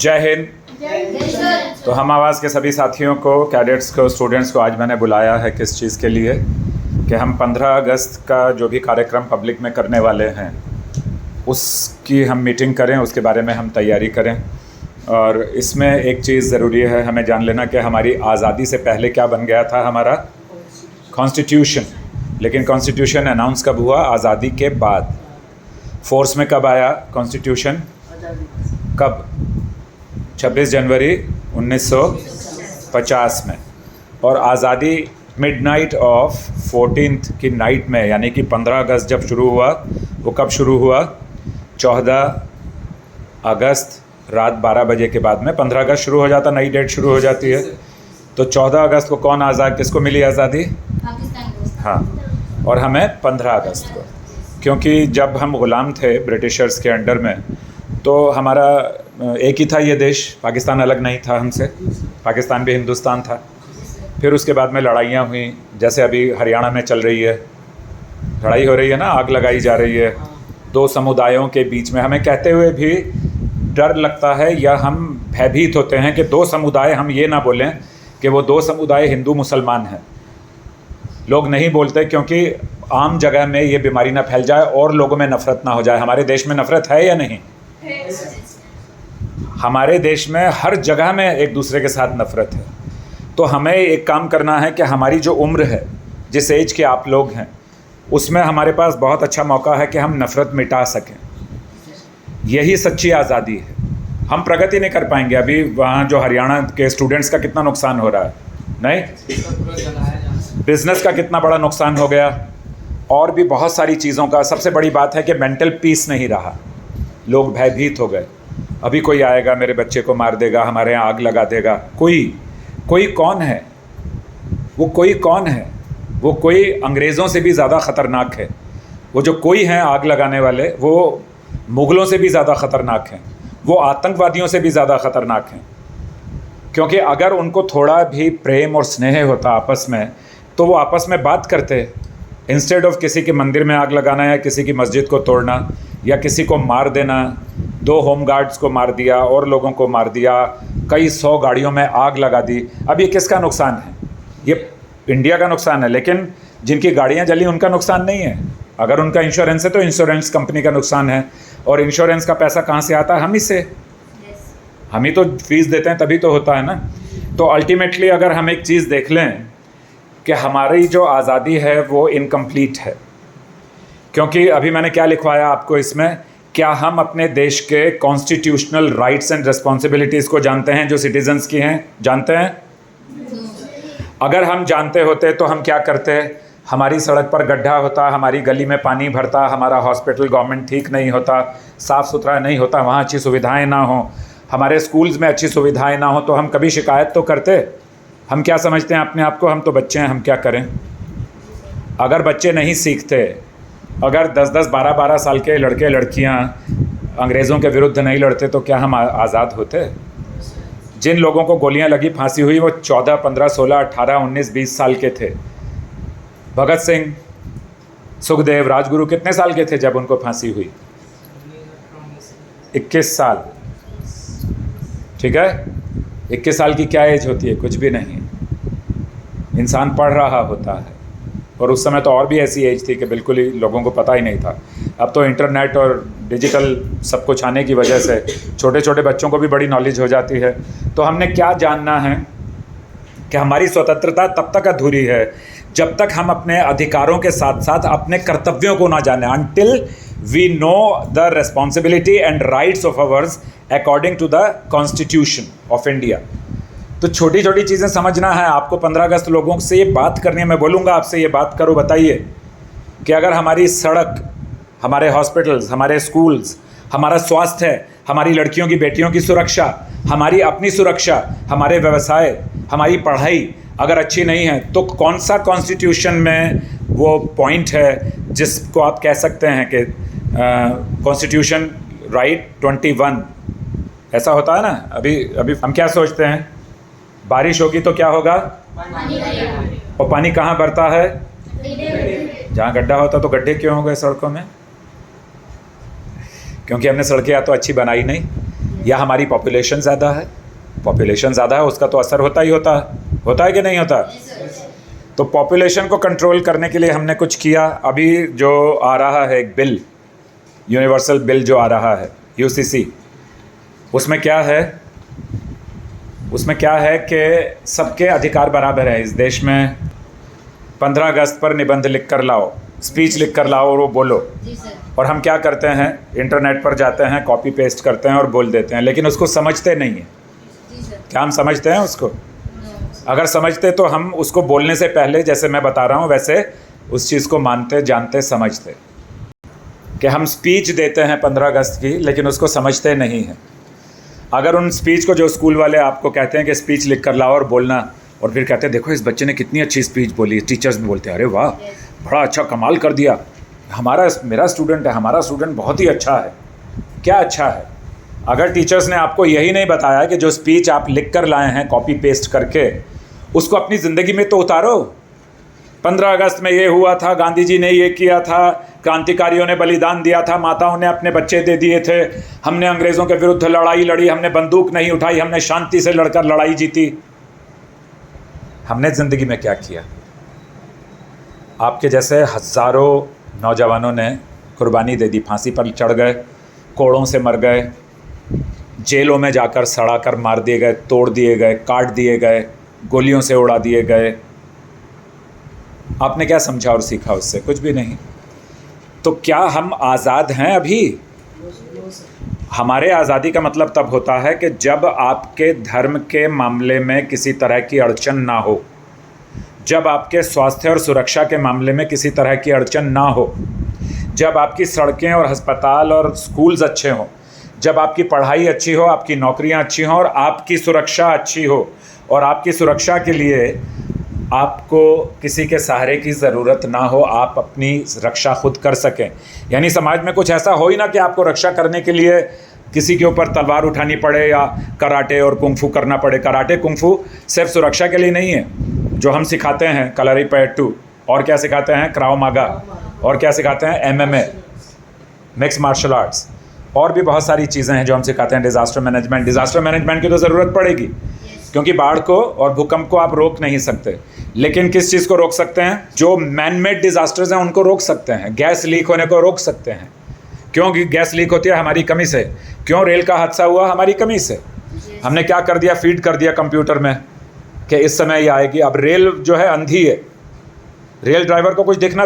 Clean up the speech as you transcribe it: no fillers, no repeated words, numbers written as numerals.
जय हिंद। तो हम आवाज़ के सभी साथियों को, कैडेट्स को, स्टूडेंट्स को आज मैंने बुलाया है किस चीज़ के लिए कि हम 15 अगस्त का जो भी कार्यक्रम पब्लिक में करने वाले हैं उसकी हम मीटिंग करें, उसके बारे में हम तैयारी करें। और इसमें एक चीज़ ज़रूरी है हमें जान लेना कि हमारी आज़ादी से पहले क्या बन गया था, हमारा कॉन्स्टिट्यूशन। लेकिन कॉन्स्टिट्यूशन अनाउंस कब हुआ? आज़ादी के बाद। फोर्स में कब आया कॉन्स्टिट्यूशन? कब? 26 जनवरी 1950 में। और आज़ादी मिडनाइट ऑफ 14th की नाइट में, यानी कि 15 अगस्त जब शुरू हुआ, वो कब शुरू हुआ? 14 अगस्त रात 12 बजे के बाद में 15 अगस्त शुरू हो जाता, नई डेट शुरू हो जाती है। तो 14 अगस्त को कौन आज़ाद, किसको मिली आज़ादी? पाकिस्तान को। हाँ, और हमें 15 अगस्त को, क्योंकि जब हम ग़ुलाम थे ब्रिटिशर्स के अंडर में तो हमारा एक ही था ये देश, पाकिस्तान अलग नहीं था हमसे, पाकिस्तान भी हिंदुस्तान था। फिर उसके बाद में लड़ाइयाँ हुई, जैसे अभी हरियाणा में चल रही है, लड़ाई हो रही है ना, आग लगाई जा रही है दो समुदायों के बीच में। हमें कहते हुए भी डर लगता है या हम भयभीत होते हैं कि दो समुदाय, हम ये ना बोलें कि वो दो समुदाय हिंदू मुसलमान हैं। लोग नहीं बोलते क्योंकि आम जगह में ये बीमारी ना फैल जाए और लोगों में नफ़रत ना हो जाए। हमारे देश में नफ़रत है या नहीं? हमारे देश में हर जगह में एक दूसरे के साथ नफ़रत है। तो हमें एक काम करना है कि हमारी जो उम्र है, जिस एज के आप लोग हैं, उसमें हमारे पास बहुत अच्छा मौका है कि हम नफ़रत मिटा सकें। यही सच्ची आज़ादी है। हम प्रगति नहीं कर पाएंगे। अभी वहाँ जो हरियाणा के स्टूडेंट्स का कितना नुकसान हो रहा है, नहीं, बिज़नेस का कितना बड़ा नुकसान हो गया, और भी बहुत सारी चीज़ों का। सबसे बड़ी बात है कि मेंटल पीस नहीं रहा, लोग भयभीत हो गए। अभी कोई आएगा मेरे बच्चे को मार देगा, हमारे यहाँ आग लगा देगा। कोई कौन है? वो कोई कौन है? वो कोई अंग्रेज़ों से भी ज़्यादा ख़तरनाक है। वो जो कोई हैं आग लगाने वाले, वो मुग़लों से भी ज़्यादा ख़तरनाक हैं, वो आतंकवादियों से भी ज़्यादा ख़तरनाक हैं। क्योंकि अगर उनको थोड़ा भी प्रेम और स्नेह होता आपस में, तो वो आपस में बात करते। इंस्टेड ऑफ किसी के मंदिर में आग लगाना या किसी की मस्जिद को तोड़ना या किसी को मार देना, 2 होम गार्ड्स को मार दिया और लोगों को मार दिया, कई 100 गाड़ियों में आग लगा दी। अब ये किसका नुकसान है? ये इंडिया का नुकसान है। लेकिन जिनकी गाड़ियाँ जली उनका नुकसान नहीं है। अगर उनका इंश्योरेंस है तो इंश्योरेंस कंपनी का नुकसान है। और इंश्योरेंस का पैसा कहाँ से आता है? हम ही से। हम ही तो फीस देते हैं, तभी तो होता है ना। तो अल्टीमेटली अगर हम एक चीज़ देख लें कि हमारी जो आज़ादी है वो इनकम्प्लीट है। क्योंकि अभी मैंने क्या लिखवाया आपको इसमें, क्या हम अपने देश के कॉन्स्टिट्यूशनल राइट्स एंड रिस्पॉन्सिबिलिटीज़ को जानते हैं जो सिटीजन्स की हैं? जानते हैं? अगर हम जानते होते तो हम क्या करते? हमारी सड़क पर गड्ढा होता, हमारी गली में पानी भरता, हमारा हॉस्पिटल गवर्नमेंट ठीक नहीं होता, साफ़ सुथरा नहीं होता, वहाँ अच्छी सुविधाएं ना हो, हमारे स्कूल्स में अच्छी सुविधाएं ना हो, तो हम कभी शिकायत तो करते? हम क्या समझते हैं अपने आप को? हम तो बच्चे हैं, हम क्या करें? अगर बच्चे नहीं सीखते, अगर 10-10, 12-12 साल के लड़के लड़कियां अंग्रेज़ों के विरुद्ध नहीं लड़ते, तो क्या हम आज़ाद होते? जिन लोगों को गोलियां लगी, फांसी हुई, वो 14, 15, 16, 18, 19, 20 साल के थे। भगत सिंह, सुखदेव, राजगुरु कितने साल के थे जब उनको फांसी हुई? 21 साल। ठीक है, 21 साल की क्या एज होती है? कुछ भी नहीं। इंसान पढ़ रहा होता है। और उस समय तो और भी ऐसी एज थी कि बिल्कुल ही लोगों को पता ही नहीं था। अब तो इंटरनेट और डिजिटल सब कुछ आने की वजह से छोटे छोटे बच्चों को भी बड़ी नॉलेज हो जाती है। तो हमने क्या जानना है कि हमारी स्वतंत्रता तब तक अधूरी है जब तक हम अपने अधिकारों के साथ साथ अपने कर्तव्यों को ना जाने। Until we know the responsibility and rights of ours according to the constitution of India. तो छोटी छोटी चीज़ें समझना है आपको। 15 अगस्त लोगों से ये बात करनी है। मैं बोलूँगा आपसे, ये बात करो, बताइए कि अगर हमारी सड़क, हमारे हॉस्पिटल्स, हमारे स्कूल्स, हमारा स्वास्थ्य, हमारी लड़कियों की बेटियों की सुरक्षा, हमारी अपनी सुरक्षा, हमारे व्यवसाय, हमारी पढ़ाई अगर अच्छी नहीं है, तो कौन सा कॉन्स्टिट्यूशन में वो पॉइंट है जिसको आप कह सकते हैं कि कॉन्स्टिट्यूशन राइट 21 ऐसा होता है ना। अभी हम क्या सोचते हैं? बारिश होगी तो क्या होगा? और पानी कहाँ भरता है? जहाँ गड्ढा होता। तो गड्ढे क्यों हो गए सड़कों में? क्योंकि हमने सड़कें या तो अच्छी बनाई नहीं, या हमारी पॉपुलेशन ज़्यादा है? पॉपुलेशन ज़्यादा है उसका तो असर होता ही होता है कि नहीं होता? तो पॉपुलेशन को कंट्रोल करने के लिए हमने कुछ किया। अभी जो आ रहा है एक बिल, यूनिवर्सल बिल जो आ रहा है यूसीसी, उसमें क्या है कि सबके अधिकार बराबर है इस देश में। 15 अगस्त पर निबंध लिख कर लाओ, स्पीच लिख कर लाओ और वो बोलो। और हम क्या करते हैं, इंटरनेट पर जाते हैं, कॉपी पेस्ट करते हैं और बोल देते हैं, लेकिन उसको समझते नहीं हैं। क्या हम समझते हैं उसको? अगर समझते तो हम उसको बोलने से पहले, जैसे मैं बता रहा हूँ वैसे उस चीज़ को मानते, जानते, समझते। कि हम स्पीच देते हैं 15 अगस्त की, लेकिन उसको समझते नहीं हैं। अगर उन स्पीच को, जो स्कूल वाले आपको कहते हैं कि स्पीच लिख कर लाओ और बोलना, और फिर कहते हैं देखो इस बच्चे ने कितनी अच्छी स्पीच बोली, टीचर्स भी बोलते हैं अरे वाह बड़ा अच्छा, कमाल कर दिया, मेरा स्टूडेंट है, हमारा स्टूडेंट बहुत ही अच्छा है। क्या अच्छा है? अगर टीचर्स ने आपको यही नहीं बताया कि जो स्पीच आप लिख कर लाए हैं कॉपी पेस्ट करके, उसको अपनी ज़िंदगी में तो उतारो। 15 अगस्त में ये हुआ था, गांधी जी ने ये किया था, क्रांतिकारियों ने बलिदान दिया था, माताओं ने अपने बच्चे दे दिए थे, हमने अंग्रेज़ों के विरुद्ध लड़ाई लड़ी, हमने बंदूक नहीं उठाई, हमने शांति से लड़कर लड़ाई जीती। हमने ज़िंदगी में क्या किया? आपके जैसे हज़ारों नौजवानों ने कुर्बानी दे दी, फांसी पर चढ़ गए, कोड़ों से मर गए, जेलों में जाकर सड़ा कर मार दिए गए, तोड़ दिए गए, काट दिए गए, गोलियों से उड़ा दिए गए। आपने क्या समझा और सीखा उससे? कुछ भी नहीं। तो क्या हम आज़ाद हैं अभी? हमारे आज़ादी का मतलब तब होता है कि जब आपके धर्म के मामले में किसी तरह की अड़चन ना हो, जब आपके स्वास्थ्य और सुरक्षा के मामले में किसी तरह की अड़चन ना हो, जब आपकी सड़कें और अस्पताल और स्कूल्स अच्छे हों, जब आपकी पढ़ाई अच्छी हो, आपकी नौकरियां अच्छी हों और आपकी सुरक्षा अच्छी हो, और आपकी सुरक्षा के लिए आपको किसी के सहारे की ज़रूरत ना हो, आप अपनी रक्षा खुद कर सकें। यानी समाज में कुछ ऐसा हो ही ना कि आपको रक्षा करने के लिए किसी के ऊपर तलवार उठानी पड़े या कराटे और कुंफू करना पड़े। कराटे कुंफू सिर्फ सुरक्षा के लिए नहीं है। जो हम सिखाते हैं कलरीपयट्टू, और क्या सिखाते हैं, क्राव मागा, और क्या सिखाते हैं, MMA, मिक्स मार्शल आर्ट्स, और भी बहुत सारी चीज़ें हैं जो हम सिखाते हैं। डिज़ास्टर मैनेजमेंट की तो ज़रूरत पड़ेगी, क्योंकि बाढ़ को और भूकंप को आप रोक नहीं सकते, लेकिन किस चीज़ को रोक सकते हैं? जो मैन मेड डिज़ास्टर्स हैं उनको रोक सकते हैं। गैस लीक होने को रोक सकते हैं। क्यों गैस लीक होती है? हमारी कमी से। क्यों रेल का हादसा हुआ? हमारी कमी से। हमने क्या कर दिया? फीड कर दिया कंप्यूटर में कि इस समय ये आएगी। अब रेल जो है अंधी है, रेल ड्राइवर को कुछ दिखना